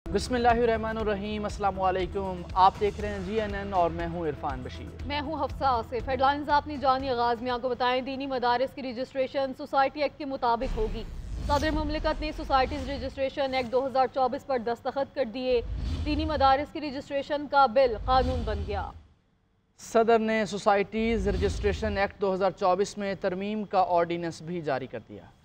बिस्मिल्लाहिर्रहमानिर्रहीम, अस्सलाम वालेकुम। आप देख रहे हैं GNN और मैं हूं इरफान बशीर। मैं हूं हफ्सा आसिफ। हेडलाइंस आपने जानी, आगाज में आपको बताएं। दीनी मदारिस की रजिस्ट्रेशन सोसाइटी एक्ट के मुताबिक होगी। सदर मुमलिकत ने सोसाइटीज रजिस्ट्रेशन एक्ट 2024 पर दस्तखत कर दिए। दीनी मदारिस की रजिस्ट्रेशन का बिल कानून बन गया। सदर ने सोसाइटीज़ रजिस्ट्रेशन एक्ट 2024 में तरमीम का ऑर्डीनेंस भी जारी कर दिया।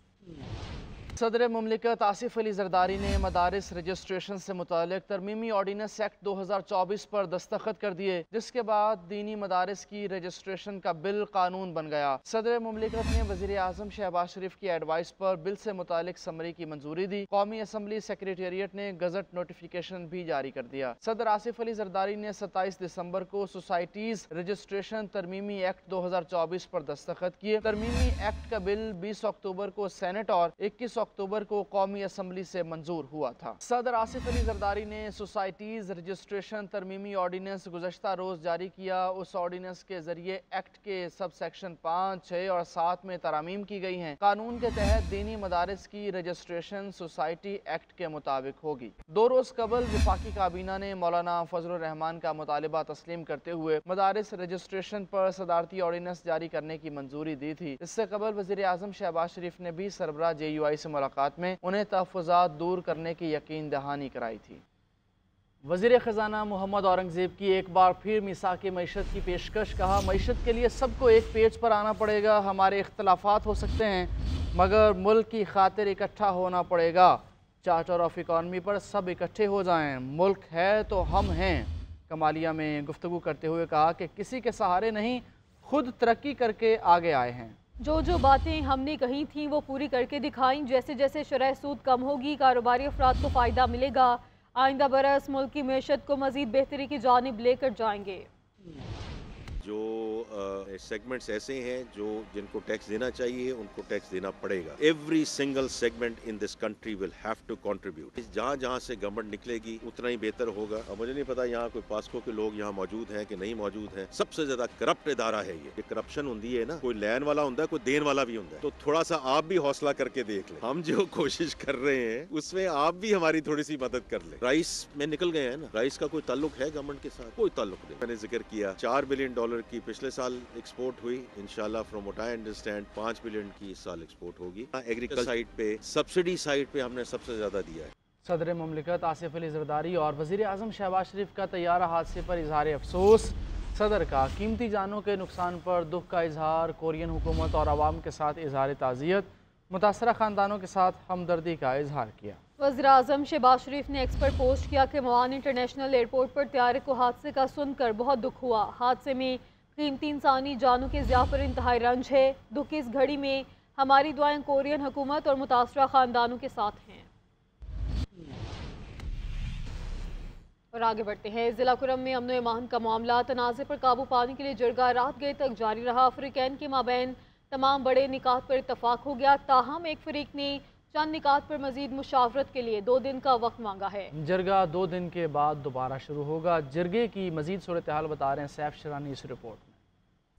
सदर मुमलिकत आसिफ अली जरदारी ने मदारिस रजिस्ट्रेशन से मुतालिक तरमीमी ऑर्डीनेंस एक्ट 2024 पर दस्तखत कर दिए, जिसके बाद दीनी मदारिस की रजिस्ट्रेशन का बिल कानून बन गया। सदर मुमलिकत ने वज़ीर आज़म शहबाज शरीफ की एडवाइस पर बिल से मुतालिक समरी की मंजूरी दी। कौमी असम्बली सेक्रेटेरिएट ने गजट नोटिफिकेशन भी जारी कर दिया। सदर आसिफ अली जरदारी ने 27 दिसंबर को सोसाइटीज रजिस्ट्रेशन तरमीमी एक्ट 2024 पर दस्तखत किए। तरमीमी एक्ट का बिल 20 अक्टूबर को सेनेट और 21 अक्टूबर को कौमी असम्बली से मंजूर हुआ था। सदर आसिफ अली जरदारी ने सोसाइटीज रजिस्ट्रेशन तरमीमी ऑर्डीनेंस गुज़श्ता रोज जारी किया। उस ऑर्डीनेंस के जरिए एक्ट के सब सेक्शन 5, 6 और 7 में तरामीम की गई हैं। कानून के तहत दीनी मदारिस की रजिस्ट्रेशन सोसाइटी एक्ट के मुताबिक होगी। 2 रोज कबल वफाकी काबीना ने मौलाना फजलुर रहमान का मुतालिबा तस्लीम करते हुए मदारिस रजिस्ट्रेशन पर सदारती ऑर्डीनेंस जारी करने की मंजूरी दी थी। इससे कबल वज़ीर आज़म शहबाज शरीफ ने भी सरबराह JUI से मुलाकात में उन्हें तहफ़्फ़ुज़ात दूर करने की यकीन दहानी कराई थी। वज़ीर ख़ज़ाना मोहम्मद औरंगज़ेब की एक बार फिर मिसाक़ मईशत की पेशकश। कहा, मईशत के लिए सबको एक पेज पर आना पड़ेगा। हमारे इख्तलाफात हो सकते हैं मगर मुल्क की खातिर इकट्ठा होना पड़ेगा। चार्टर ऑफ इकॉनमी पर सब इकट्ठे हो जाएं। मुल्क है तो हम हैं। कमालिया में गुफ्तगू करते हुए कहा कि किसी के सहारे नहीं, खुद तरक्की करके आगे आए हैं। जो जो बातें हमने कही थी वो पूरी करके दिखाई। जैसे जैसे शरह सूद कम होगी, कारोबारी अफराद को फ़ायदा मिलेगा। आइंदा बरस मुल्क की मैशत को मज़ीद बेहतरी की जानिब लेकर जाएंगे। जो सेगमेंट्स ऐसे हैं जो जिनको टैक्स देना चाहिए उनको टैक्स देना पड़ेगा। Every single segment in this country will have to contribute. जहाँ जहाँ से गवर्नमेंट निकलेगी उतना ही बेहतर होगा। और मुझे नहीं पता यहाँ कोई पास्को के लोग यहाँ मौजूद हैं कि नहीं मौजूद हैं। सबसे ज्यादा करप्ट इदारा है ये करप्शन होती है ना, कोई लैन वाला होता है, कोई देन वाला भी होता है। तो थोड़ा सा आप भी हौसला करके देख लें। हम जो कोशिश कर रहे हैं उसमें आप भी हमारी थोड़ी सी मदद कर लें। राइस में निकल गए हैं ना, राइस का कोई ताल्लुक है गवर्नमेंट के साथ? कोई ताल्लुक नहीं। मैंने जिक्र किया $4 बिलियन की पिछले साल एक्सपोर्ट हुई। इंशाल्लाह from what I understand 5 billion की इस साल एक्सपोर्ट होगी। एग्रीकल्चर साइड पे, सब्सिडी साइड पे हमने सबसे ज्यादा दिया है। सदर मुमलिकत आसिफ अली जरदारी और वज़ीर आज़म शहबाज शरीफ का तैयारा हादसे पर इजहार अफसोस। सदर का कीमती जानों के नुकसान पर दुख का इजहार। कोरियन हुकूमत और आवाम के साथ इजहार ताज़ियत। मुतासरा ख़ानदानों के साथ हमदर्दी का इजहार किया। वज़ीर आज़म शहबाज शरीफ ने एक्स पर पोस्ट किया कि मवान इंटरनेशनल एयरपोर्ट पर तैयारे को हादसे का सुनकर बहुत दुख हुआ। हादसे में कीमती इंसानी जानों के ज़िया पर इंतहाई रंज है। दुख की इस घड़ी में हमारी दुआएं कोरियन हुकूमत और मुतासरा ख़ानदानों के साथ हैं। और आगे बढ़ते हैं। ज़िला कुरम में अमन अमान का मामला तनाज़े पर काबू पाने के लिए जरगा रात गए तक जारी रहा। अफ्रीकैन के माबैन तमाम बड़े निकात पर इतफाक हो गया। ताहम एक फरीक ने चंद निकात पर मजीद मुशावरत के लिए 2 दिन का वक्त मांगा है। जरगा 2 दिन के बाद दोबारा शुरू होगा। जरगे की मजीद सूरत हाल बता रहे हैं सैफ शरानी इस रिपोर्ट में।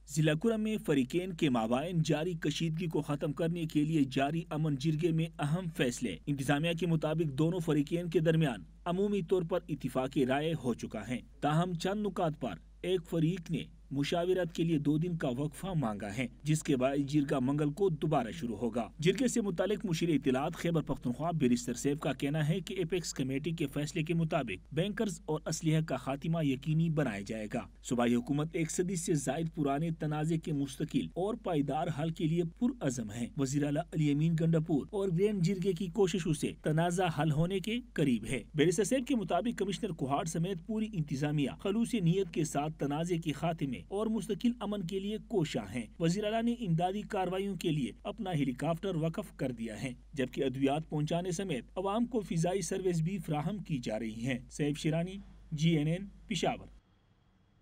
जिला कुरम में फरीकैन के माबाइन जारी कशीदगी को खत्म करने के लिए जारी अमन जिरगे में अहम फैसले। इंतजामिया के मुताबिक दोनों फरीकैन के दरमियान अमूमी तौर पर इत्तिफाकी राय हो चुका है। ताहम चंद नुकात पर एक फरीक ने मुशावरत के लिए 2 दिन का वक्फा मांगा है, जिसके बाद जिरगा मंगल को दोबारा शुरू होगा। जिरगे से मुतालिक मुशीर इत्तलात खैबर पख्तूनख्वा बैरिस्टर सैफ का कहना है कि एपेक्स कमेटी के फैसले के मुताबिक बैंकर्स और असलिया का खात्मा यकीनी बनाया जाएगा। सूबाई हुकूमत 1 सदी से जायद पुराने तनाज़े के मुस्तकिल और पायदार हल के लिए पुरअज़म है। वज़ीर आला अली अमीन गंडापुर और ग्रैंड जिरगे की कोशिशों से तनाज़ा हल होने के करीब है। बैरिस्टर सैफ के मुताबिक कमिश्नर कुहाड़ समेत पूरी इंतजामिया खलूसी नीयत के साथ तनाज़े के खात्मे और मुस्तकिल अमन के लिए कोशा हैं। वज़ीर आला ने इमदादी कार्रवाइयों के लिए अपना हेलीकॉप्टर वक़फ़ कर दिया है, जबकि अद्वियात पहुँचाने समेत अवाम को फिजाई सर्विस भी फ्राहम की जा रही है। सैफ शिरानी, GNN, पेशावर।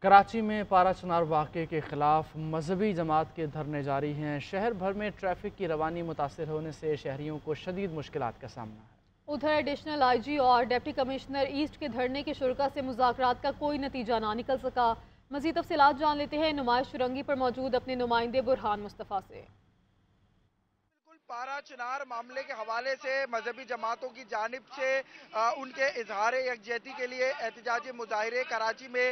कराची में पारा चनार वाक़े के खिलाफ मजहबी जमात के धरने जारी हैं। शहर भर में ट्रैफिक की रवानी मुतासर होने से शहरियों को शदीद मुश्किलात का सामना है। उधर एडिशनल IG और डिप्टी कमिश्नर ईस्ट के धरने के शुरका से मुज़ाकरात का कोई नतीजा ना निकल सका। मज़ीद तफ़सीलात जान लेते हैं नुमाइश शुरंगी पर मौजूद अपने नुमाइंदे बुरहान मुस्तफ़ा से। पारा चिनार मामले के हवाले से मजहबी जमातों की जानिब से उनके इजहार यकजहती के लिए एहतजाजी मुजाहिरे कराची में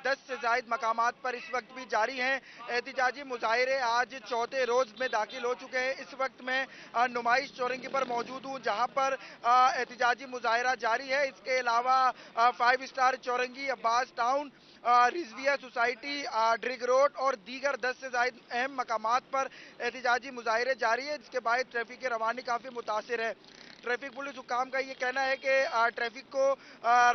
10 से ज़ायद मकामात पर इस वक्त भी जारी हैं। एहतजाजी मुजाहिरे आज चौथे रोज में दाखिल हो चुके हैं। इस वक्त मैं नुमाइश चौरंगी पर मौजूद हूँ जहाँ पर एहतजाजी मुजाहिरा जारी है। इसके अलावा 5 star Chowrangi, Abbas town, Rizvia society, Drigh road और दीगर 10 से ज़ायद अहम मकामात पर एहतजाजी मुजाहिरे जारी है, जिसके बाद ट्रैफिक की रवानी काफ़ी मुतासिर है। ट्रैफिक पुलिस हुकाम का ये कहना है कि ट्रैफिक को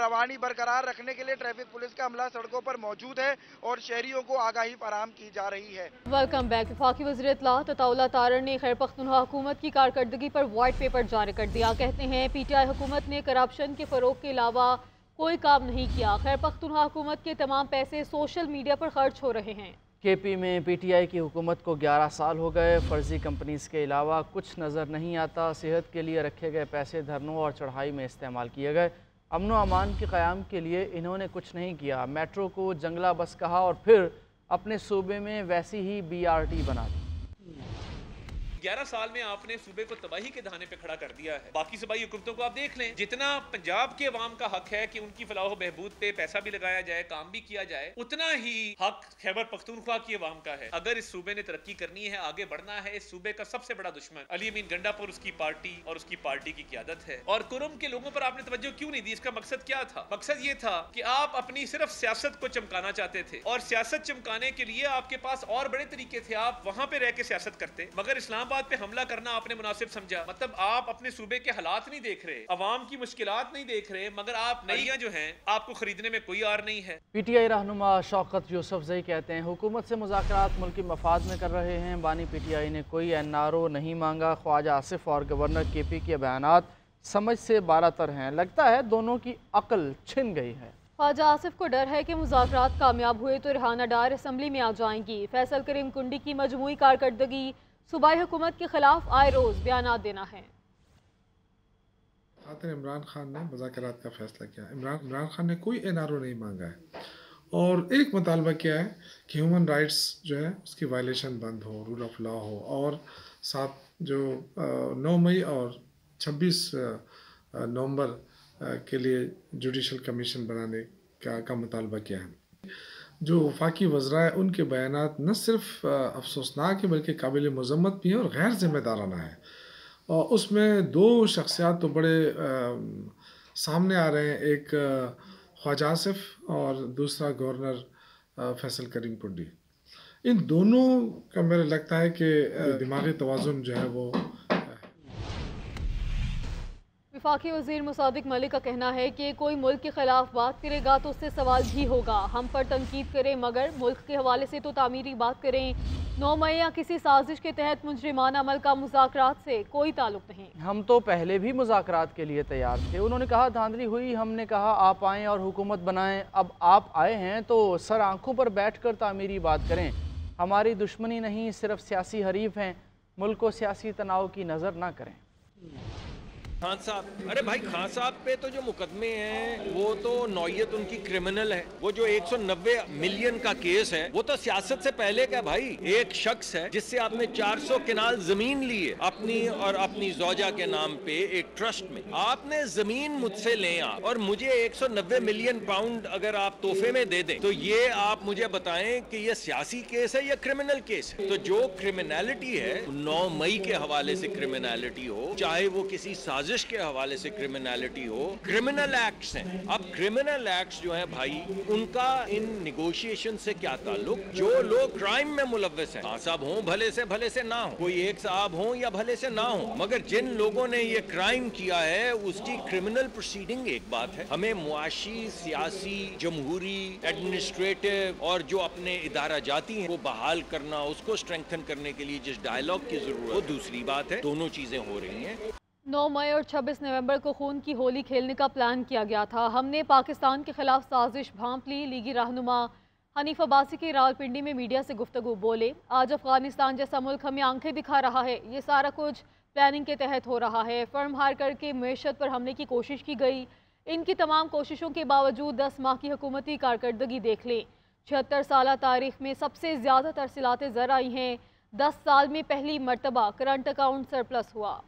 रवानी बरकरार रखने के लिए ट्रैफिक पुलिस का अमला सड़कों पर मौजूद है और शहरियों को आगाही फराहम की जा रही है। Welcome back. वफाकी वज़ीर इत्तलात अताउल्लाह तारड़ ने खैर पख्तूनख्वा हुकूमत की कारकर्दगी पर वाइट पेपर जारी कर दिया। कहते हैं PTI हुकूमत ने करप्शन के फ़रोग के अलावा कोई काम नहीं किया। खैर पख्तूनख्वा हुकूमत के तमाम पैसे सोशल मीडिया पर खर्च हो रहे हैं। KP में PTI की हुकूमत को 11 साल हो गए। फर्जी कंपनीज के अलावा कुछ नज़र नहीं आता। सेहत के लिए रखे गए पैसे धरनों और चढ़ाई में इस्तेमाल किए गए। अमन व अमान के क़याम के लिए इन्होंने कुछ नहीं किया। मेट्रो को जंगला बस कहा और फिर अपने सूबे में वैसी ही BRT बना दी। 11 साल में आपने सूबे को तबाही के धाने पे खड़ा कर दिया है। बाकी सूबाई हुकूमतों को आप देख लें, जितना पंजाब के अवाम का हक है कि उनकी फलाह बहबूद पे पैसा भी लगाया जाए, काम भी किया जाए, उतना ही हक खैबर पख्तूनख्वा की अवाम का है। अगर इस सूबे ने तरक्की करनी है, आगे बढ़ना है, इस सूबे का सबसे बड़ा दुश्मन अली अमीन गंडापुर, उसकी पार्टी और उसकी पार्टी की क़यादत है। और कुरुम के लोगों पर आपने तवज्जो क्यों नहीं दी? इसका मकसद क्या था? मकसद ये था कि आप अपनी सिर्फ सियासत को चमकाना चाहते थे, और सियासत चमकाने के लिए आपके पास और बड़े तरीके थे। आप वहां पे रह के सियासत करते, मगर इस्लामाबाद पे हमला करना आपने मुनासिब समझा। मतलब आप अपने सूबे के हालात नहीं देख रहे, अवाम की मुश्किलात नहीं देख रहे, मगर आप नैया जो हैं आपको खरीदने में कोई आर नहीं है। PTI रहनुमा शौकत यूसुफजई कहते हैं हुकूमत से मुज़ाकरात मुल्की मफाद में कर रहे हैं। बानी PTI ने कोई NRO नहीं मांगा। ख्वाजा आसिफ और गवर्नर KP के बयानात समझ से बालातर हैं। लगता है दोनों की अक्ल छिन गई है। ख्वाजा आसिफ को डर है कि मुज़ाकरात कामयाब हुए तो रिहाना डार असम्बली में आ जाएंगी। फैसल करीम कुंडी की मजमूई कारकर्दगी सूबाई हुकूमत के खिलाफ आए रोज बयानात देना है। खातिर इमरान खान ने मुज़ाकरात का फैसला किया। इमरान खान ने कोई NRO नहीं मांगा है, और एक मुतालबा किया है कि ह्यूमन राइट्स जो है उसकी वायलेशन बंद हो, रूल ऑफ लॉ हो, और साथ जो 9 मई और 26 नवंबर के लिए जुडिशल कमीशन बनाने का मुतालबा किया है। जो वफाकी वज़रा है उनके बयानात न सिर्फ अफसोसनाक है बल्कि काबिल मज़म्मत भी है और गैर ज़िम्मेदाराना है। और उसमें 2 शख्सियात तो बड़े सामने आ रहे हैं, एक ख्वाजा आसिफ और दूसरा गवर्नर फैसल करीम कुंडी। इन दोनों का मेरे लगता है कि दिमागी तवाज़ुन जो है वो वफाकी वज़ीर मुसादिक मलिक का कहना है कि कोई मुल्क के खिलाफ बात करेगा तो उससे सवाल भी होगा। हम पर तनकीद करें मगर मुल्क के हवाले से तो तामीरी बात करें। 9 मई या किसी साजिश के तहत मुजरिमाना अमल का मुज़ाकरात से कोई ताल्लुक नहीं। हम तो पहले भी मुज़ाकरात के लिए तैयार थे। उन्होंने कहा धांधली हुई, हमने कहा आप आएँ और हुकूमत बनाएं। अब आप आए हैं तो सर आंखों पर बैठ कर तामीरी बात करें। हमारी दुश्मनी नहीं, सिर्फ सियासी हरीफ हैं। मुल्क को सियासी तनाव की नज़र ना करें। खान साहब, अरे भाई खान साहब पे तो जो मुकदमे हैं वो तो नौयत उनकी क्रिमिनल है। वो जो 190 मिलियन का केस है वो तो सियासत से पहले का भाई। एक शख्स है जिससे आपने 400 किनाल जमीन ली है अपनी और अपनी जोजा के नाम पे एक ट्रस्ट में। आपने जमीन मुझसे ले आप और मुझे 190 मिलियन पाउंड अगर आप तोहफे में दे दें तो ये आप मुझे बताएं कि ये सियासी केस है या क्रिमिनल केस है। तो जो क्रिमिनलिटी है 9 मई के हवाले से क्रिमिनलिटी हो, चाहे वो किसी साजिश के हवाले से क्रिमिनलिटी हो, क्रिमिनल एक्ट्स हैं। अब क्रिमिनल एक्ट्स जो है भाई उनका इन निगोशिएशन से क्या ताल्लुक? जो लोग क्राइम में मुलव्वस हैं, साहब हों भले से ना हो, कोई एक साहब हों या भले से ना हो, मगर जिन लोगों ने ये क्राइम किया है उसकी क्रिमिनल प्रोसीडिंग एक बात है। हमें मुआशी, सियासी, जमहूरी, एडमिनिस्ट्रेटिव और जो अपने इदारा जाती हैं वो बहाल करना, उसको स्ट्रेंथन करने के लिए जिस डायलॉग की जरूरत है वो दूसरी बात है। दोनों चीजें हो रही हैं। 9 मई और 26 नवंबर को खून की होली खेलने का प्लान किया गया था। हमने पाकिस्तान के खिलाफ साजिश भांप ली। लीगी रहनुमा हनीफ अब्बासी की रावलपिंडी में मीडिया से गुफ्तगू बोले, आज अफगानिस्तान जैसा मुल्क हमें आंखें दिखा रहा है। ये सारा कुछ प्लानिंग के तहत हो रहा है। फर्म हार करके मईशत पर हमले की कोशिश की गई। इनकी तमाम कोशिशों के बावजूद 10 माह की हुकूमती कारकर्दगी देख लें। 76 साल तारीख में सबसे ज़्यादा तरसीलात ज़र आई हैं। 10 साल में पहली मर्तबा करंट अकाउंट सरप्लस हुआ।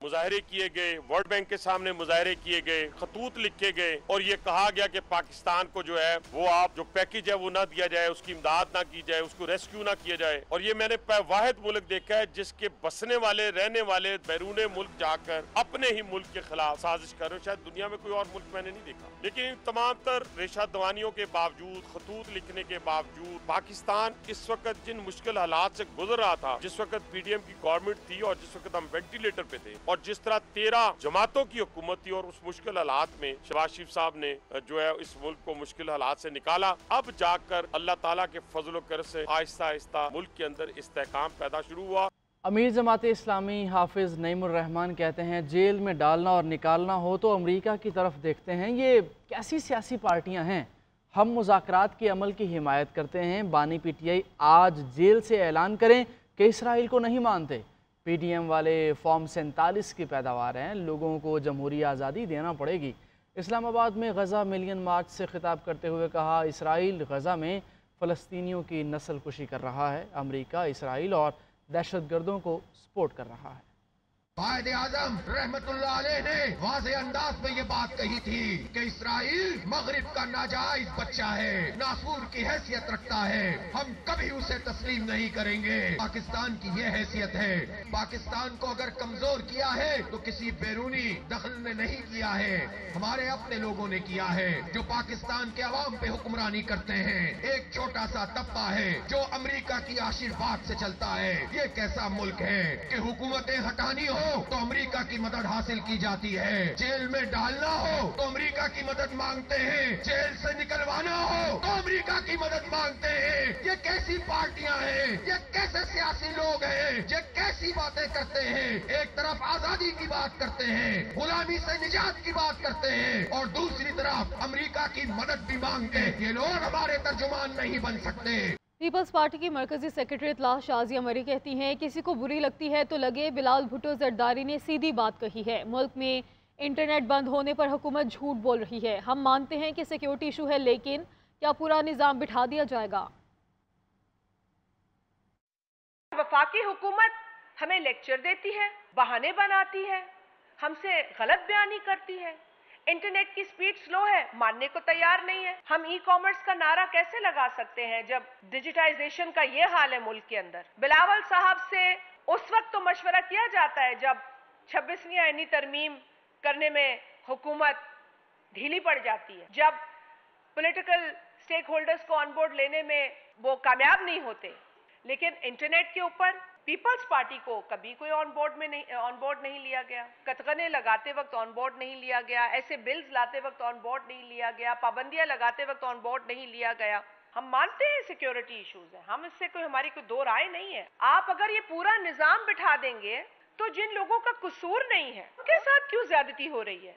मुजाहरे किए गए, वर्ल्ड बैंक के सामने मुजाहरे किए गए, खतूत लिखे गए और ये कहा गया कि पाकिस्तान को जो है वो आप जो पैकेज है वो ना दिया जाए, उसकी इमदाद ना की जाए, उसको रेस्क्यू ना किया जाए। और ये मैंने वाहिद मुल्क देखा है जिसके बसने वाले रहने वाले बैरून मुल्क जाकर अपने ही मुल्क के खिलाफ साजिश कर रहे हो। शायद दुनिया में कोई और मुल्क मैंने नहीं देखा। लेकिन इन तमाम तर रेशा दवानियों के बावजूद, खतूत लिखने के बावजूद पाकिस्तान इस वक्त जिन मुश्किल हालात से गुजर रहा था, जिस वक्त पीडीएम की गवर्नमेंट थी और जिस वक्त हम वेंटिलेटर पे थे और जिस तरह 13 जमातों की हुकूमत थी और उस मुश्किल हालात में शहबाज शरीफ साहब ने जो है इस मुल्क को मुश्किल हालात से निकाला। अब जाकर अल्लाह ताला के फजल कर से आहिस्ता आहिस्ता मुल्क के अंदर इस्तेहकाम पैदा शुरू हुआ। अमीर जमात इस्लामी हाफिज नईमुर रहमान कहते हैं जेल में डालना और निकालना हो तो अमेरिका की तरफ देखते हैं। ये कैसी सियासी पार्टियां हैं? हम मुज़ाकरात के अमल की हिमायत करते हैं। बानी पीटीआई आज जेल से ऐलान करें कि इसराइल को नहीं मानते। पीडीएम वाले फॉर्म 47 की पैदावार हैं। लोगों को जमहूरी आज़ादी देना पड़ेगी। इस्लामाबाद में गज़ा मिलियन मार्च से खिताब करते हुए कहा इसराइल गज़ा में फ़लस्तीनियों की नस्ल कुशी कर रहा है। अमेरिका इसराइल और दहशतगर्दों को सपोर्ट कर रहा है। कायदे आजम रहमतुल्लाह अलैह ने वाज़े अंदाज में ये बात कही थी कि इसराइल मगरिब का नाजायज बच्चा है, नासूर की हैसियत रखता है, हम कभी उसे तस्लीम नहीं करेंगे। पाकिस्तान की ये हैसियत है। पाकिस्तान को अगर कमजोर किया है तो किसी बैरूनी दखल ने नहीं किया है, हमारे अपने लोगों ने किया है जो पाकिस्तान के अवाम पे हुक्मरानी करते हैं। एक छोटा सा तबका है जो अमेरिका की आशीर्वाद से चलता है। ये कैसा मुल्क है कि हुकूमतें हटानी हो तो अमेरिका की मदद हासिल की जाती है, जेल में डालना हो तो अमेरिका की मदद मांगते हैं, जेल से निकलवाना हो तो अमेरिका की मदद मांगते हैं। ये कैसी पार्टियां हैं? ये कैसे सियासी लोग हैं? ये कैसी बातें करते हैं? एक तरफ आजादी की बात करते हैं, गुलामी से निजात की बात करते हैं और दूसरी तरफ अमेरिका की मदद भी मांगते हैं। ये लोग हमारे तर्जुमान नहीं बन सकते। पीपल्स पार्टी की मरकजी सेक्रेटरी इतलाह शाजिया मरी कहती हैं किसी को बुरी लगती है तो लगे। बिलाल भुट्टो जरदारी ने सीधी बात कही है। मुल्क में इंटरनेट बंद होने पर हुकूमत झूठ बोल रही है। हम मानते हैं कि सिक्योरिटी इशू है, लेकिन क्या पूरा निज़ाम बिठा दिया जाएगा? वफाकी हुकूमत हमें लेक्चर देती है, बहाने बनाती है, हमसे गलत बयानी करती है। इंटरनेट की स्पीड स्लो है, मानने को तैयार नहीं है। हम ई कॉमर्स का नारा कैसे लगा सकते हैं जब डिजिटाइजेशन का ये हाल है मुल्क के अंदर। बिलावल साहब से उस वक्त तो मशवरा किया जाता है जब 26वीं आईनी तरमीम करने में हुकूमत ढीली पड़ जाती है, जब पॉलिटिकल स्टेक होल्डर्स को ऑन बोर्ड लेने में वो कामयाब नहीं होते। लेकिन इंटरनेट के ऊपर पीपल्स पार्टी को कभी कोई ऑन बोर्ड नहीं लिया गया। कतगने लगाते वक्त ऑन बोर्ड नहीं लिया गया, ऐसे बिल्स लाते वक्त ऑन बोर्ड नहीं लिया गया, पाबंदियां लगाते वक्त ऑन बोर्ड नहीं लिया गया। हम मानते हैं सिक्योरिटी इश्यूज हैं, हम इससे हमारी कोई दो राय नहीं है। आप अगर ये पूरा निजाम बिठा देंगे तो जिन लोगों का कसूर नहीं है उनके साथ क्यों ज्यादती हो रही है?